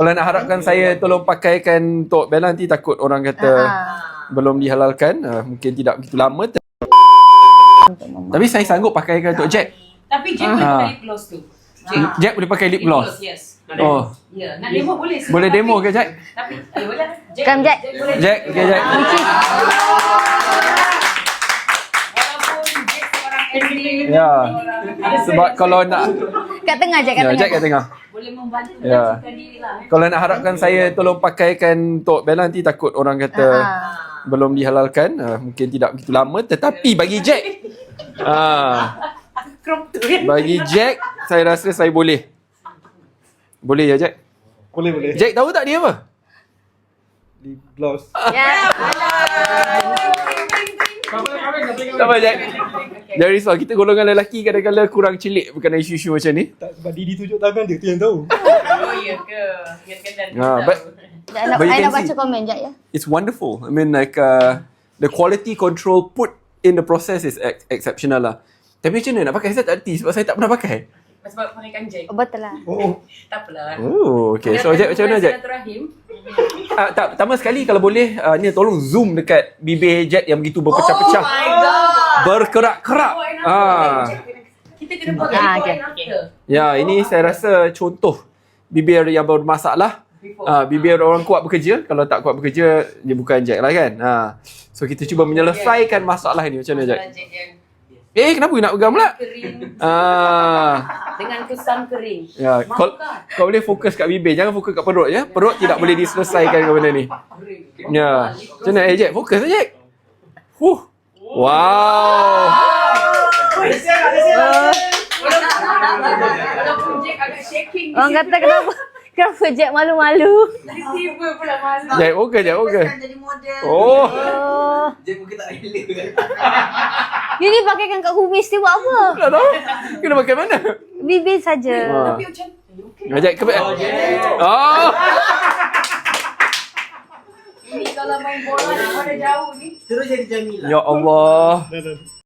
Kalau nak harapkan saya tolong pakaikan untuk bel nanti takut orang kata belum dihalalkan, mungkin tidak begitu lama. Tapi saya sanggup pakaikan untuk Jack. Tapi Jack boleh pakai lip gloss tu. Jack boleh pakai lip gloss. Yes. Oh. Ya, nak demo boleh. Boleh demo ke Jack? Tapi boleh. Come, Jack. Jack, okay Jack. Walaupun Jack seorang atlet. Ya. Sebab kalau nak Kat tengah je, kat ya, tengah. Jack kat tengah. Boleh membantu Ya. mensucikan diri lah. Kalau nak harapkan saya tolong pakaikan untuk bel nanti takut orang kata belum dihalalkan, mungkin tidak begitu lama. Tetapi bagi Jack, Crop tu kan. bagi Jack, saya rasa saya boleh. Boleh ya Jack? Boleh. Jack tahu tak dia apa? Lip gloss. Ya. Tak apa Jack. Jangan risau, kita golongan lelaki kadang-kadang kurang celik berkenaan isu-isu macam ni. Tak sebab Didi tunjuk tangan dia tu yang tahu. Oh ya ke? Kira-kira But Sekejap, But you I can nak baca see- komen sekejap ya. it's wonderful. I mean like the quality control put in the process is exceptional lah. Tapi macam mana nak pakai? Saya tak erti sebab saya tak pernah pakai. sebab pakaikan Jack. Oh, betul lah. Oh. Tak apalah. Oh, okay. So Jack macam mana Jack? Silaturahim. Tak, pertama sekali kalau boleh ni tolong zoom dekat bibir Jack yang begitu berpecah-pecah. Oh my god. Berkerak-kerak. Kita kena pakai okay. after. Ya, ini saya rasa contoh bibir yang bermasalah. Bibir orang kuat bekerja. Kalau tak kuat bekerja, dia bukan Jack lah kan. So kita cuba menyelesaikan masalah ini. Macam mana Jack? Jack yang Kenapa nak pegang pula? kering Ah, dengan kesan kering. ya, kau boleh fokus kat bibir, jangan fokus kat perut ya. Perut tidak boleh diselesaikan ke benda ni. Ya. Macam mana Jack? Fokus lah Jack. Wow. Walaupun Jack agak shaking. Orang kata kenapa Jack malu-malu? Tiba pula malu. Jack, fokus Jack, fokus. Jadi model. Oh. Oh. Dia mungkin tak rela kan. Jadi pakaikan kat kumis dia buat apa? Tak tahu. Kena pakai mana? Bibir saja. Tapi macam Jack, ke Oh. ini kalau main bola daripada jauh ni. Terus jadi Jamila. Ya Allah. Dan